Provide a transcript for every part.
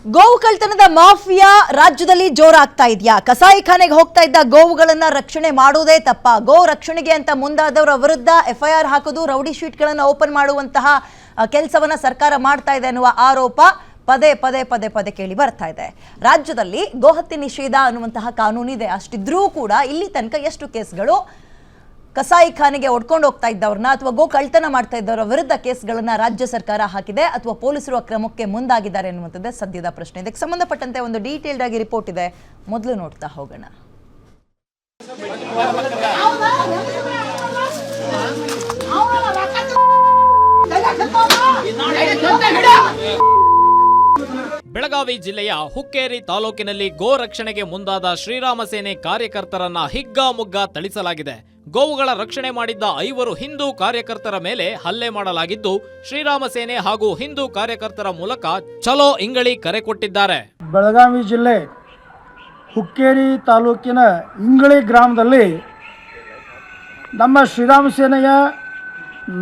ಗೋವು ಕಳ್ತನದ ಮಾಫಿಯಾ ರಾಜ್ಯದಲ್ಲಿ ಜೋರಾಗ್ತಾ ಇದೆಯಾ? ಕಸಾಯಿಖಾನೆಗೆ ಹೋಗ್ತಾ ಇದ್ದ ಗೋವುಗಳನ್ನ ರಕ್ಷಣೆ ಮಾಡೋದೇ ತಪ್ಪ? ಗೋ ರಕ್ಷಣೆಗೆ ಅಂತ ಮುಂದಾದವರ ವಿರುದ್ಧ ಎಫ್ಐಆರ್ ಹಾಕೋದು, ರೌಡಿ ಶೀಟ್ಗಳನ್ನು ಓಪನ್ ಮಾಡುವಂತಹ ಕೆಲಸವನ್ನ ಸರ್ಕಾರ ಮಾಡ್ತಾ ಇದೆ ಅನ್ನುವ ಆರೋಪ ಪದೇ ಪದೇ ಪದೇ ಪದೇ ಕೇಳಿ ಬರ್ತಾ ಇದೆ. ರಾಜ್ಯದಲ್ಲಿ ಗೋಹತ್ಯೆ ನಿಷೇಧ ಅನ್ನುವಂತಹ ಕಾನೂನಿದೆ. ಅಷ್ಟಿದ್ರೂ ಕೂಡ ಇಲ್ಲಿ ತನಕ ಎಷ್ಟು ಕೇಸ್ಗಳು ಕಸಾಯಿಖಾನೆಗೆ ಒಡ್ಕೊಂಡು ಹೋಗ್ತಾ ಇದ್ದವ್ರನ್ನ ಅಥವಾ ಗೋ ಕಳ್ತನ ಮಾಡ್ತಾ ಇದ್ದವರ ವಿರುದ್ಧ ಕೇಸ್ಗಳನ್ನ ರಾಜ್ಯ ಸರ್ಕಾರ ಹಾಕಿದೆ ಅಥವಾ ಪೊಲೀಸರು ಕ್ರಮಕ್ಕೆ ಮುಂದಾಗಿದ್ದಾರೆ ಅನ್ನುವಂಥದ್ದೇ ಸದ್ಯದ ಪ್ರಶ್ನೆ. ಇದಕ್ಕೆ ಸಂಬಂಧಪಟ್ಟಂತೆ ಒಂದು ಡೀಟೇಲ್ಡ್ ಆಗಿ ರಿಪೋರ್ಟ್ ಇದೆ, ಮೊದಲು ನೋಡ್ತಾ ಹೋಗೋಣ. ಬೆಳಗಾವಿ ಜಿಲ್ಲೆಯ ಹುಕ್ಕೇರಿ ತಾಲೂಕಿನಲ್ಲಿ ಗೋ ರಕ್ಷಣೆಗೆ ಮುಂದಾದ ಶ್ರೀರಾಮ ಸೇನೆ ಕಾರ್ಯಕರ್ತರನ್ನ ಹಿಗ್ಗಾಮುಗ್ಗಾ ಥಳಿಸಲಾಗಿದೆ. ಗೋವುಗಳ ರಕ್ಷಣೆ ಮಾಡಿದ್ದ 5 ಹಿಂದೂ ಕಾರ್ಯಕರ್ತರ ಮೇಲೆ ಹಲ್ಲೆ ಮಾಡಲಾಗಿದ್ದು, ಶ್ರೀರಾಮ ಸೇನೆ ಹಾಗೂ ಹಿಂದೂ ಕಾರ್ಯಕರ್ತರ ಮೂಲಕ ಚಲೋ ಇಂಗಳಿ ಕರೆ ಕೊಟ್ಟಿದ್ದಾರೆ. ಬೆಳಗಾವಿ ಜಿಲ್ಲೆ ಹುಕ್ಕೇರಿ ತಾಲೂಕಿನ ಇಂಗಳಿ ಗ್ರಾಮದಲ್ಲಿ ನಮ್ಮ ಶ್ರೀರಾಮ ಸೇನೆಯ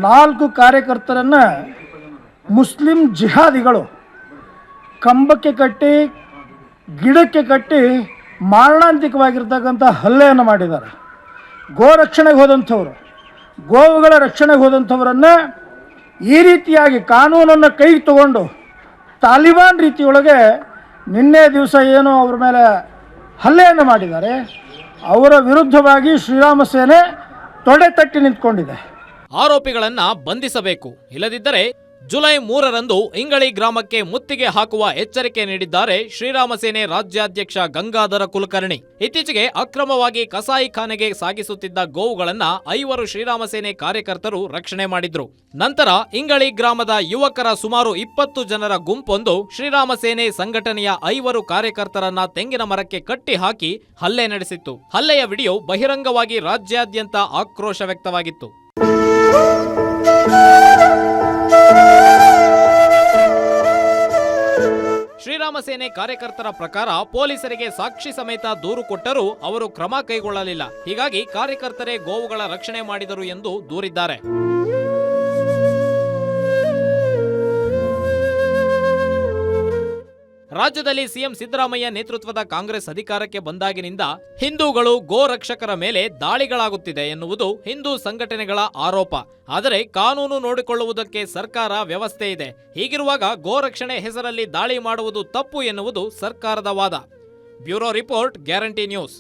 4 ಕಾರ್ಯಕರ್ತರನ್ನು ಮುಸ್ಲಿಂ ಜಿಹಾದಿಗಳು ಕಂಬಕ್ಕೆ ಕಟ್ಟಿ ಗಿಡಕ್ಕೆ ಕಟ್ಟಿ ಮಾರಣಾಂತಿಕವಾಗಿರ್ತಕ್ಕಂಥ ಹಲ್ಲೆಯನ್ನು ಮಾಡಿದ್ದಾರೆ. ಗೋ ರಕ್ಷಣೆಗೆ ಹೋದಂಥವ್ರು, ಗೋವುಗಳ ರಕ್ಷಣೆಗೆ ಹೋದಂಥವರನ್ನು ಈ ರೀತಿಯಾಗಿ ಕಾನೂನನ್ನು ಕೈಗೆ ತಗೊಂಡು ತಾಲಿಬಾನ್ ರೀತಿಯೊಳಗೆ ನಿನ್ನೆ ದಿವಸ ಏನು ಅವ್ರ ಮೇಲೆ ಹಲ್ಲೆಯನ್ನು ಮಾಡಿದ್ದಾರೆ, ಅವರ ವಿರುದ್ಧವಾಗಿ ಶ್ರೀರಾಮ ಸೇನೆ ತೊಡೆ ತಟ್ಟಿ ನಿಂತ್ಕೊಂಡಿದೆ. ಆರೋಪಿಗಳನ್ನ ಬಂಧಿಸಬೇಕು, ಇಲ್ಲದಿದ್ದರೆ ಜುಲೈ 3ರಂದು ಇಂಗಳಿ ಗ್ರಾಮಕ್ಕೆ ಮುತ್ತಿಗೆ ಹಾಕುವ ಎಚ್ಚರಿಕೆ ನೀಡಿದ್ದಾರೆ ಶ್ರೀರಾಮ ಸೇನೆ ರಾಜ್ಯಾಧ್ಯಕ್ಷ ಗಂಗಾಧರ ಕುಲಕರ್ಣಿ. ಇತ್ತೀಚೆಗೆ ಅಕ್ರಮವಾಗಿ ಕಸಾಯಿಖಾನೆಗೆ ಸಾಗಿಸುತ್ತಿದ್ದ ಗೋವುಗಳನ್ನ 5 ಶ್ರೀರಾಮ ಸೇನೆ ಕಾರ್ಯಕರ್ತರು ರಕ್ಷಣೆ ಮಾಡಿದ್ರು. ನಂತರ ಇಂಗಳಿ ಗ್ರಾಮದ ಯುವಕರ ಸುಮಾರು 20 ಜನರ ಗುಂಪೊಂದು ಶ್ರೀರಾಮ ಸೇನೆ ಸಂಘಟನೆಯ 5 ಕಾರ್ಯಕರ್ತರನ್ನ ತೆಂಗಿನ ಮರಕ್ಕೆ ಕಟ್ಟಿ ಹಾಕಿ ಹಲ್ಲೆ ನಡೆಸಿತ್ತು. ಹಲ್ಲೆಯ ವಿಡಿಯೋ ಬಹಿರಂಗವಾಗಿ ರಾಜ್ಯಾದ್ಯಂತ ಆಕ್ರೋಶ ವ್ಯಕ್ತವಾಗಿತ್ತು. ಶ್ರೀರಾಮ ಸೇನೆ ಕಾರ್ಯಕರ್ತರ ಪ್ರಕಾರ ಪೊಲೀಸರಿಗೆ ಸಾಕ್ಷಿ ಸಮೇತ ದೂರು ಕೊಟ್ಟರೂ ಅವರು ಕ್ರಮ ಕೈಗೊಳ್ಳಲಿಲ್ಲ. ಹೀಗಾಗಿ ಕಾರ್ಯಕರ್ತರೇ ಗೋವುಗಳ ರಕ್ಷಣೆ ಮಾಡಿದರು ಎಂದು ದೂರಿದ್ದಾರೆ. ರಾಜ್ಯದಲ್ಲಿ ಸಿಎಂ ಸಿದ್ದರಾಮಯ್ಯ ನೇತೃತ್ವದ ಕಾಂಗ್ರೆಸ್ ಅಧಿಕಾರಕ್ಕೆ ಬಂದಾಗಿನಿಂದ ಹಿಂದೂಗಳು ಗೋ ರಕ್ಷಕರ ಮೇಲೆ ದಾಳಿಗಳಾಗುತ್ತಿದೆ ಎನ್ನುವುದು ಹಿಂದೂ ಸಂಘಟನೆಗಳ ಆರೋಪ. ಆದರೆ ಕಾನೂನು ನೋಡಿಕೊಳ್ಳುವುದಕ್ಕೆ ಸರ್ಕಾರ ವ್ಯವಸ್ಥೆ ಇದೆ. ಹೀಗಿರುವಾಗ ಗೋ ರಕ್ಷಣೆ ಹೆಸರಲ್ಲಿ ದಾಳಿ ಮಾಡುವುದು ತಪ್ಪು ಎನ್ನುವುದು ಸರ್ಕಾರದ ವಾದ. Bureau report, guarantee news.